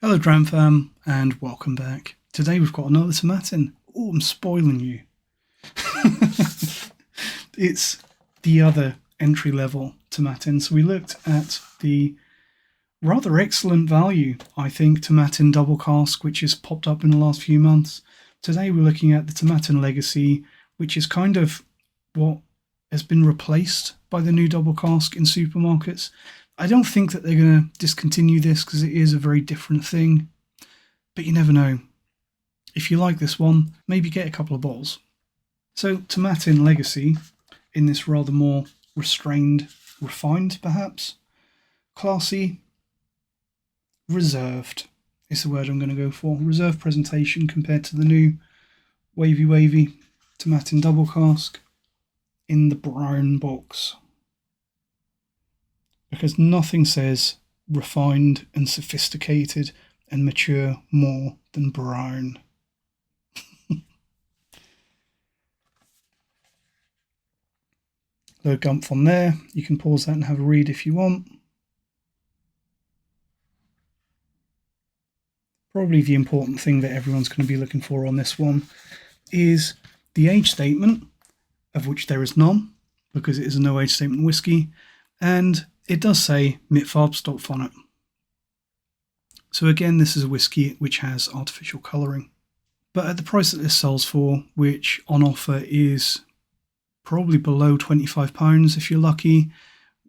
Hello Dram Fam, and welcome back. Today we've got another Tomatin. Oh, I'm spoiling you. It's the other entry-level Tomatin. So we looked at the rather excellent value, I think, Tomatin double cask, which has popped up in the last few months. Today we're looking at the Tomatin Legacy, which is kind of what has been replaced by the new double cask in supermarkets. I don't think that they're going to discontinue this because it is a very different thing, but you never know. If you like this one, maybe get a couple of bottles. So Tomatin Legacy, in this rather more restrained, refined perhaps, classy, reserved is the word I'm going to go for. Reserved presentation compared to the new wavy Tomatin double cask in the brown box. Because nothing says refined and sophisticated and mature more than brown. Little gump on there. You can pause that and have a read if you want. Probably the important thing that everyone's going to be looking for on this one is the age statement, of which there is none, because it is a no age statement whiskey, and it does say Mitfarbstoff on it. So again, this is a whiskey which has artificial colouring. But at the price that this sells for, which on offer is probably below £25 if you're lucky,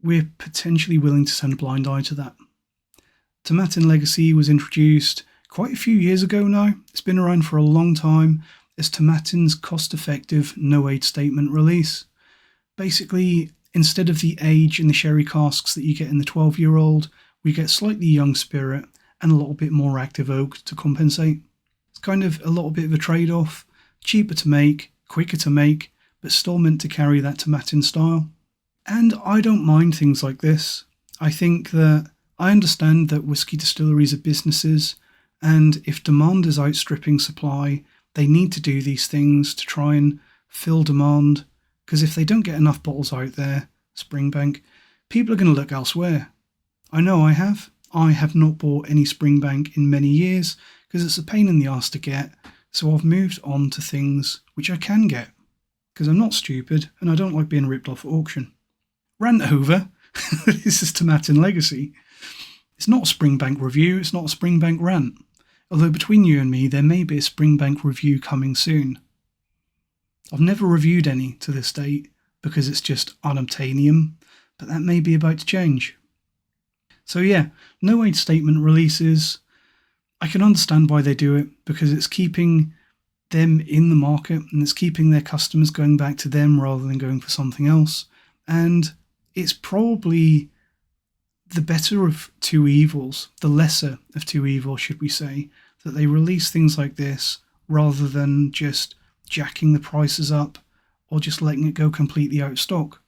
we're potentially willing to turn a blind eye to that. Tomatin Legacy was introduced quite a few years ago now. It's been around for a long time as Tomatin's cost-effective no-age statement release. Basically, instead of the age in the sherry casks that you get in the 12-year-old, we get slightly young spirit and a little bit more active oak to compensate. It's kind of a little bit of a trade-off, cheaper to make, quicker to make, but still meant to carry that Tomatin style. And I don't mind things like this. I think that I understand that whiskey distilleries are businesses, and if demand is outstripping supply, they need to do these things to try and fill demand. Because if they don't get enough bottles out there, Springbank, people are going to look elsewhere. I know I have. I have not bought any Springbank in many years because it's a pain in the arse to get, so I've moved on to things which I can get. Because I'm not stupid and I don't like being ripped off at auction. Rant over. This is Tomatin Legacy. It's not a Springbank review, it's not a Springbank rant. Although between you and me, there may be a Springbank review coming soon. I've never reviewed any to this date because it's just unobtainium, but that may be about to change. So yeah, no age statement releases. I can understand why they do it because it's keeping them in the market and it's keeping their customers going back to them rather than going for something else. And it's probably the better of two evils, the lesser of two evils, should we say, that they release things like this rather than just jacking the prices up or just letting it go completely out of stock.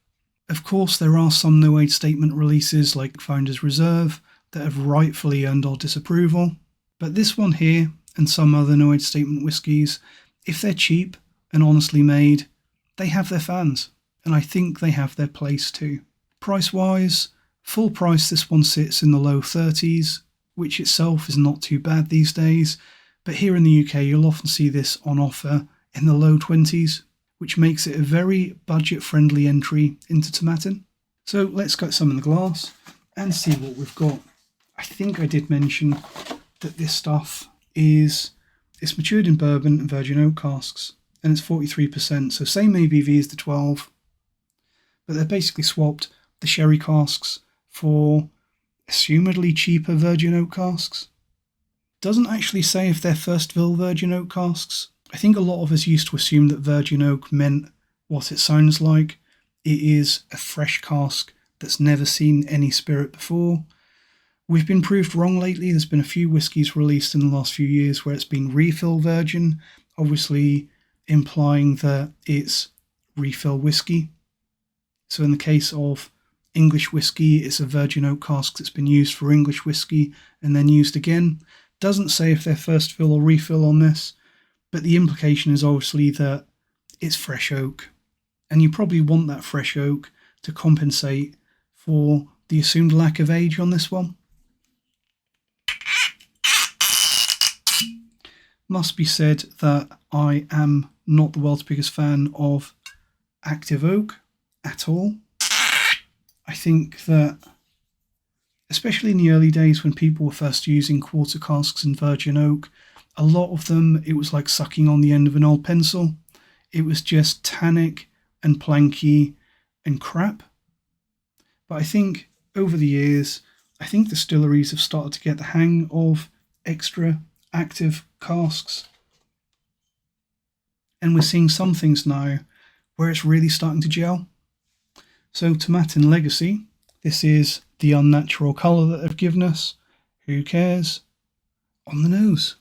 Of course, there are some no-age statement releases like Founder's Reserve that have rightfully earned our disapproval, but this one here and some other no-age statement whiskies, if they're cheap and honestly made, they have their fans, and I think they have their place too. Price-wise, full price this one sits in the low 30s, which itself is not too bad these days, but here in the UK you'll often see this on offer in the low 20s, which makes it a very budget-friendly entry into Tomatin. So let's get some in the glass and see what we've got. I think I did mention that this stuff it's matured in bourbon and virgin oak casks, and it's 43%, so same ABV as the 12, but they've basically swapped the sherry casks for assumedly cheaper virgin oak casks. Doesn't actually say if they're first fill virgin oak casks. I think a lot of us used to assume that virgin oak meant what it sounds like. It is a fresh cask that's never seen any spirit before. We've been proved wrong lately. There's been a few whiskies released in the last few years where it's been refill virgin, obviously implying that it's refill whiskey. So in the case of English whiskey, it's a virgin oak cask that's been used for English whiskey and then used again. Doesn't say if they're first fill or refill on this, but the implication is obviously that it's fresh oak. And you probably want that fresh oak to compensate for the assumed lack of age on this one. Must be said that I am not the world's biggest fan of active oak at all. I think that, especially in the early days when people were first using quarter casks and virgin oak, a lot of them, it was like sucking on the end of an old pencil. It was just tannic and planky and crap. But I think over the years, I think distilleries have started to get the hang of extra active casks. And we're seeing some things now where it's really starting to gel. So Tomatin Legacy, this is the unnatural colour that they've given us. Who cares? On the nose.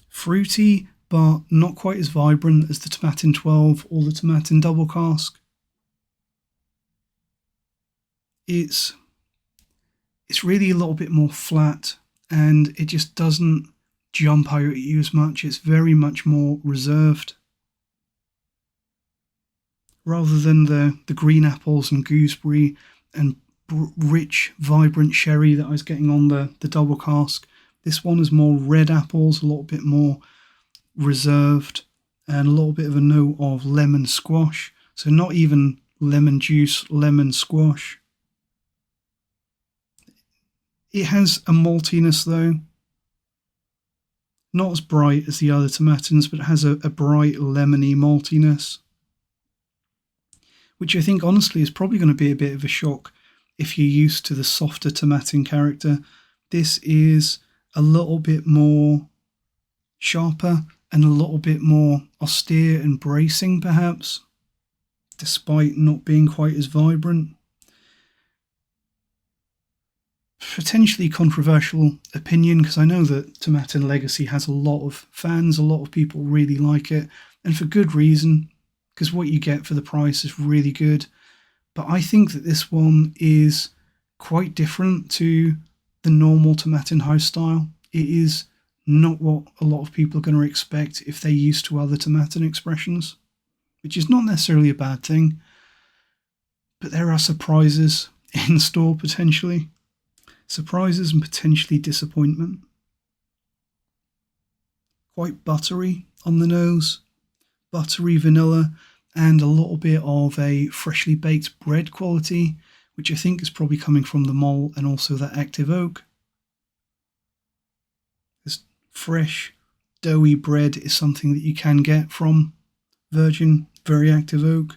Fruity, but not quite as vibrant as the Tomatin 12 or the Tomatin double cask. It's really a little bit more flat, and it just doesn't jump out at you as much. It's very much more reserved. Rather than the green apples and gooseberry and rich, vibrant sherry that I was getting on the double cask, this one is more red apples, a little bit more reserved, and a little bit of a note of lemon squash. So not even lemon juice, lemon squash. It has a maltiness though. Not as bright as the other Tomatins, but it has a bright lemony maltiness, which I think honestly is probably going to be a bit of a shock if you're used to the softer Tomatin character. This is a little bit more sharper and a little bit more austere and bracing perhaps, despite not being quite as vibrant. Potentially controversial opinion, because I know that Tomatin Legacy has a lot of fans, a lot of people really like it, and for good reason, because what you get for the price is really good. But I think that this one is quite different to the normal Tomatin house style. It is not what a lot of people are going to expect if they're used to other Tomatin expressions, which is not necessarily a bad thing, but there are surprises in store potentially. Surprises and potentially disappointment. Quite buttery on the nose, buttery vanilla, and a little bit of a freshly baked bread quality, which I think is probably coming from the malt and also that active oak. This fresh, doughy bread is something that you can get from virgin, very active oak.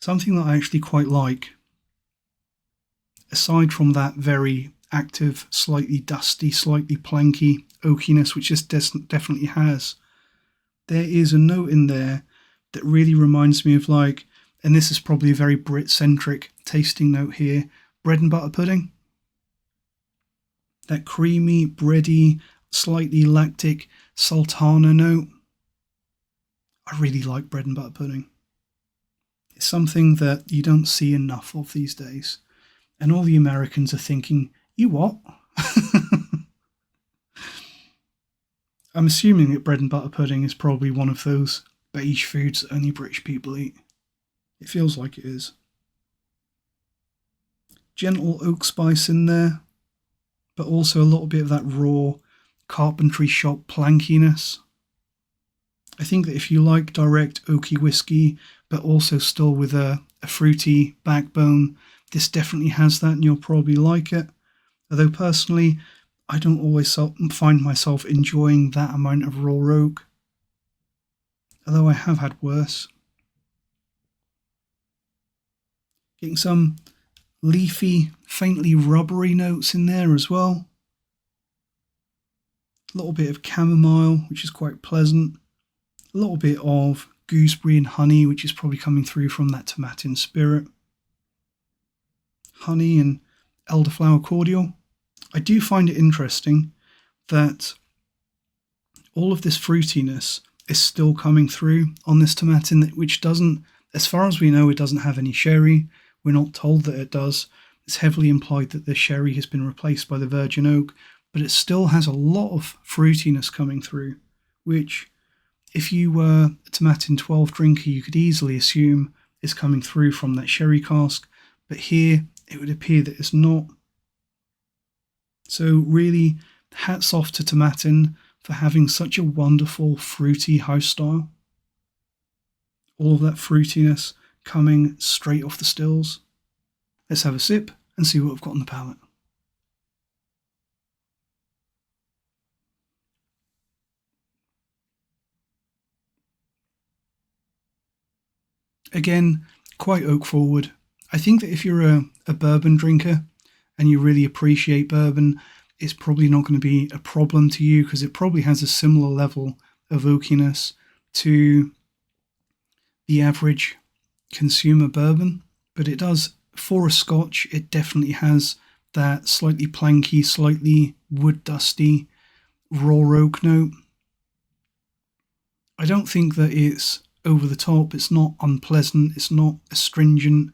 Something that I actually quite like, aside from that very active, slightly dusty, slightly planky oakiness, which this definitely has, there is a note in there that really reminds me of like, and this is probably a very Brit-centric tasting note here, bread and butter pudding. That creamy, bready, slightly lactic sultana note. I really like bread and butter pudding. It's something that you don't see enough of these days. And all the Americans are thinking, you what? I'm assuming that bread and butter pudding is probably one of those beige foods that only British people eat. It feels like it is. Gentle oak spice in there, but also a little bit of that raw carpentry shop plankiness. I think that if you like direct oaky whiskey, but also still with a fruity backbone, this definitely has that and you'll probably like it. Although personally, I don't always find myself enjoying that amount of raw oak. Although I have had worse. Getting some leafy, faintly rubbery notes in there as well. A little bit of chamomile, which is quite pleasant. A little bit of gooseberry and honey, which is probably coming through from that Tomatin spirit. Honey and elderflower cordial. I do find it interesting that all of this fruitiness is still coming through on this Tomatin, which doesn't, as far as we know, it doesn't have any sherry. We're not told that it does. It's heavily implied that the sherry has been replaced by the virgin oak, but it still has a lot of fruitiness coming through, which, if you were a Tomatin 12 drinker, you could easily assume is coming through from that sherry cask, but here it would appear that it's not. So really, hats off to Tomatin for having such a wonderful fruity house style. All of that fruitiness coming straight off the stills. Let's have a sip and see what we've got on the palate. Again, quite oak forward. I think that if you're a bourbon drinker and you really appreciate bourbon, it's probably not going to be a problem to you because it probably has a similar level of oakiness to the average consumer bourbon. But it does, for a Scotch, it definitely has that slightly planky, slightly wood dusty, raw oak note. I don't think that it's over the top, it's not unpleasant, it's not astringent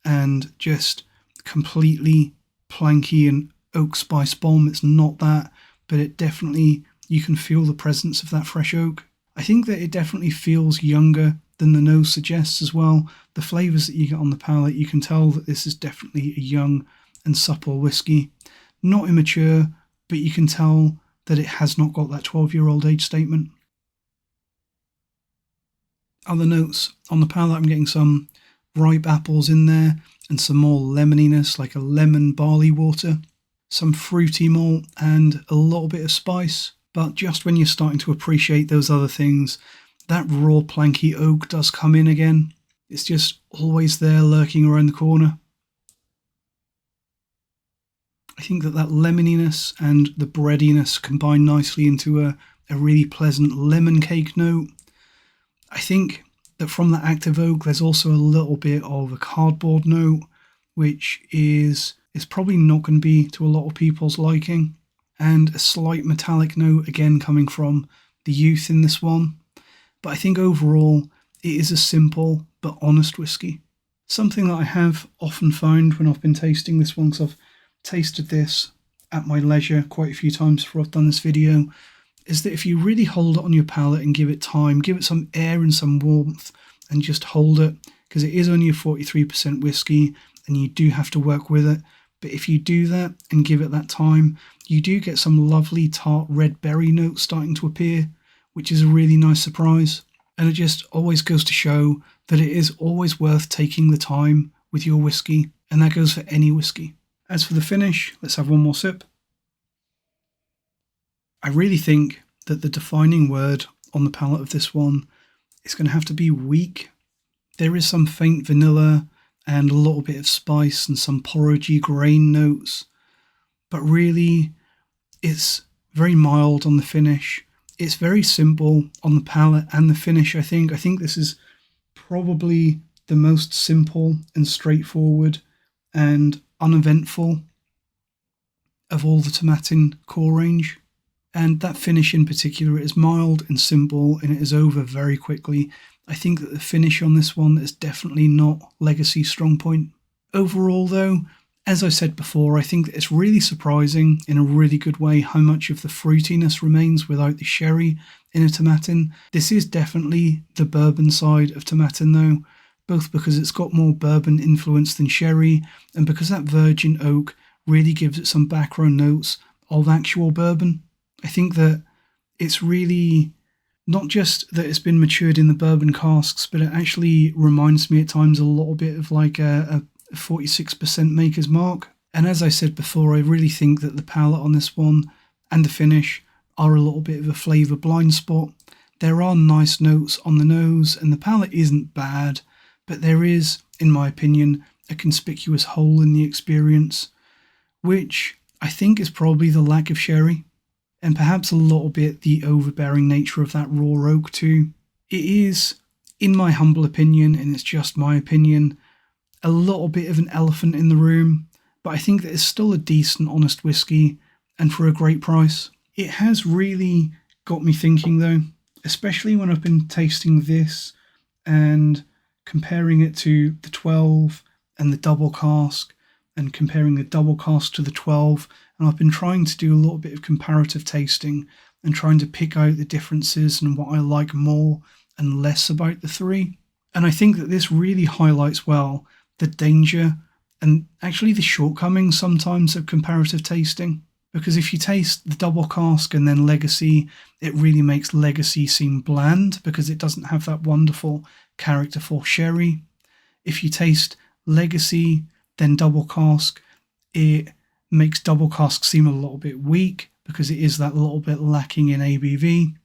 and just completely planky and oak spice bomb. It's not that, but it definitely, you can feel the presence of that fresh oak. I think that it definitely feels younger than the nose suggests as well. The flavours that you get on the palate, you can tell that this is definitely a young and supple whiskey. Not immature, but you can tell that it has not got that 12-year-old age statement. Other notes on the palate, I'm getting some ripe apples in there and some more lemoniness, like a lemon barley water, some fruity malt and a little bit of spice. But just when you're starting to appreciate those other things, that raw planky oak does come in again. It's just always there lurking around the corner. I think that lemoniness and the breadiness combine nicely into a really pleasant lemon cake note. I think that from that active oak, there's also a little bit of a cardboard note, which is probably not going to be to a lot of people's liking. And a slight metallic note, again, coming from the youth in this one. But I think overall, it is a simple but honest whiskey. Something that I have often found when I've been tasting this one, because I've tasted this at my leisure quite a few times before I've done this video, is that if you really hold it on your palate and give it time, give it some air and some warmth, and just hold it, because it is only a 43% whiskey and you do have to work with it. But if you do that and give it that time, you do get some lovely tart red berry notes starting to appear, which is a really nice surprise. And it just always goes to show that it is always worth taking the time with your whiskey, and that goes for any whiskey. As for the finish, let's have one more sip. I really think that the defining word on the palate of this one is going to have to be weak. There is some faint vanilla and a little bit of spice and some porridgey grain notes, but really it's very mild on the finish. It's very simple on the palate and the finish, I think. I think this is probably the most simple and straightforward and uneventful of all the Tomatin core range. And that finish in particular is mild and simple, and it is over very quickly. I think that the finish on this one is definitely not Legacy strong point. Overall though, as I said before, I think that it's really surprising in a really good way how much of the fruitiness remains without the sherry in a Tomatin. This is definitely the bourbon side of Tomatin though, both because it's got more bourbon influence than sherry, and because that virgin oak really gives it some background notes of actual bourbon. I think that it's really not just that it's been matured in the bourbon casks, but it actually reminds me at times a little bit of like a 46% Maker's Mark. And as I said before, I really think that the palate on this one and the finish are a little bit of a flavour blind spot. There are nice notes on the nose and the palate isn't bad, but there is, in my opinion, a conspicuous hole in the experience, which I think is probably the lack of sherry. And perhaps a little bit the overbearing nature of that raw oak too. It is, in my humble opinion, and it's just my opinion, a little bit of an elephant in the room, but I think that it's still a decent, honest whiskey, and for a great price. It has really got me thinking though, especially when I've been tasting this and comparing it to the 12 and the double cask, and comparing the double cask to the 12, and I've been trying to do a little bit of comparative tasting and trying to pick out the differences and what I like more and less about the three. And I think that this really highlights well the danger and actually the shortcomings sometimes of comparative tasting. Because if you taste the double cask and then Legacy, it really makes Legacy seem bland because it doesn't have that wonderful character for sherry. If you taste Legacy, then double cask, it makes double cask seem a little bit weak because it is that little bit lacking in ABV.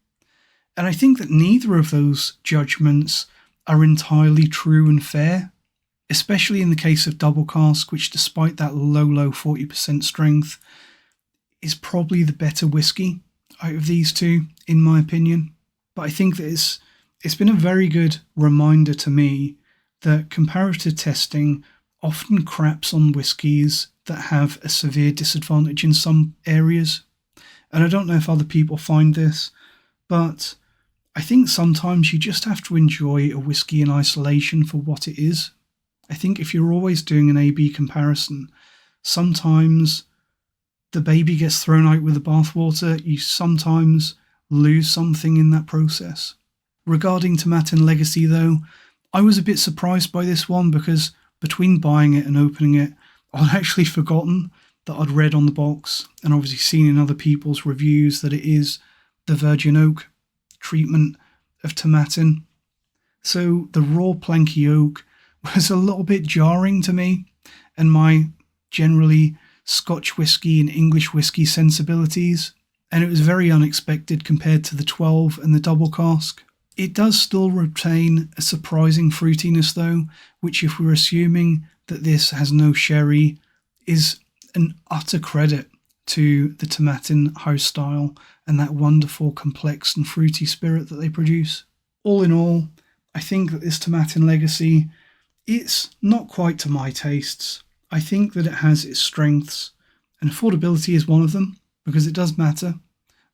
And I think that neither of those judgments are entirely true and fair, especially in the case of double cask, which despite that low 40% strength, is probably the better whiskey out of these two, in my opinion. But I think that it's been a very good reminder to me that comparative testing often craps on whiskies that have a severe disadvantage in some areas. And I don't know if other people find this, but I think sometimes you just have to enjoy a whiskey in isolation for what it is. I think if you're always doing an A-B comparison, sometimes the baby gets thrown out with the bathwater. You sometimes lose something in that process. Regarding Tomatin Legacy though, I was a bit surprised by this one because between buying it and opening it, I'd actually forgotten that I'd read on the box and obviously seen in other people's reviews that it is the virgin oak treatment of Tomatin. So the raw planky oak was a little bit jarring to me and my generally Scotch whisky and English whisky sensibilities, and it was very unexpected compared to the 12 and the double cask. It does still retain a surprising fruitiness though, which if we're assuming that this has no sherry, is an utter credit to the Tomatin house style and that wonderful complex and fruity spirit that they produce. All in all, I think that this Tomatin Legacy, it's not quite to my tastes. I think that it has its strengths, and affordability is one of them, because it does matter.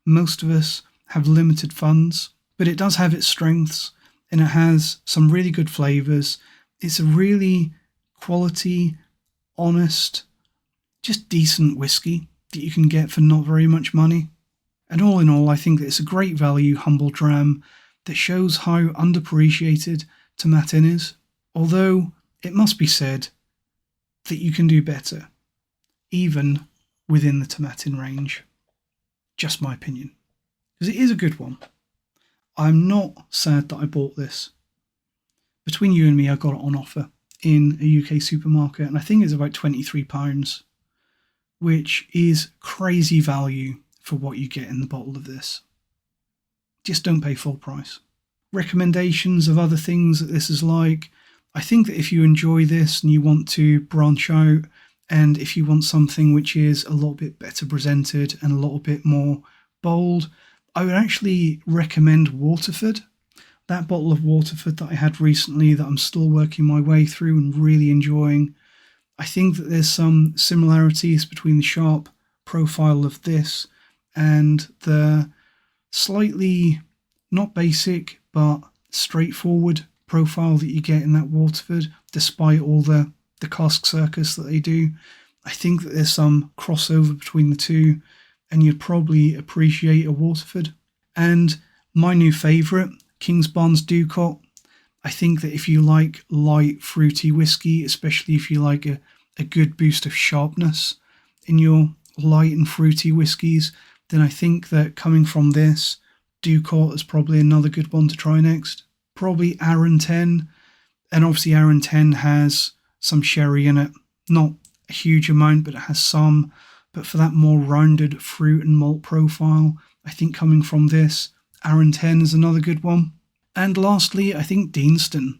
Most of us have limited funds, but it does have its strengths, and it has some really good flavours. It's a really quality, honest, just decent whiskey that you can get for not very much money. And all in all, I think that it's a great value, humble dram that shows how underappreciated Tomatin is. Although, it must be said that you can do better, even within the Tomatin range. Just my opinion. Because it is a good one. I'm not sad that I bought this. Between you and me, I got it on offer in a UK supermarket, and I think it's about £23, which is crazy value for what you get in the bottle of this. Just don't pay full price. Recommendations of other things that this is like. I think that if you enjoy this and you want to branch out, and if you want something which is a little bit better presented and a little bit more bold, I would actually recommend Waterford. That bottle of Waterford that I had recently that I'm still working my way through and really enjoying. I think that there's some similarities between the sharp profile of this and the slightly, not basic, but straightforward profile that you get in that Waterford, despite all the cask circus that they do. I think that there's some crossover between the two, and you'd probably appreciate a Waterford. And my new favourite, Kingsbarns Ducot. I think that if you like light, fruity whiskey, especially if you like a good boost of sharpness in your light and fruity whiskies, then I think that coming from this, Ducot is probably another good one to try next. Probably Arran 10, and obviously Arran 10 has some sherry in it. Not a huge amount, but it has some. But for that more rounded fruit and malt profile, I think coming from this, Arran 10 is another good one. And lastly, I think Deanston.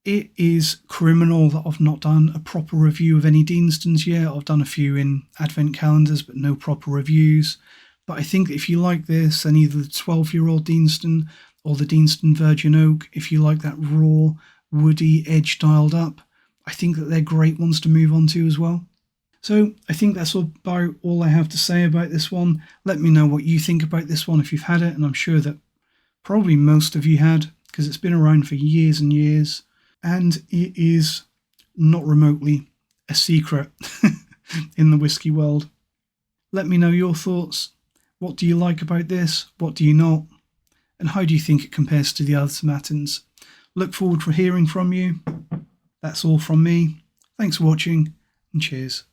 It is criminal that I've not done a proper review of any Deanstons yet. I've done a few in advent calendars, but no proper reviews. But I think that if you like this, then either the 12-year-old Deanston or the Deanston Virgin Oak, if you like that raw, woody edge dialed up, I think that they're great ones to move on to as well. So I think that's about all I have to say about this one. Let me know what you think about this one if you've had it, and I'm sure that probably most of you had, because it's been around for years and years, and it is not remotely a secret in the whiskey world. Let me know your thoughts. What do you like about this? What do you not? And how do you think it compares to the other Tomatins? Look forward to hearing from you. That's all from me. Thanks for watching, and cheers.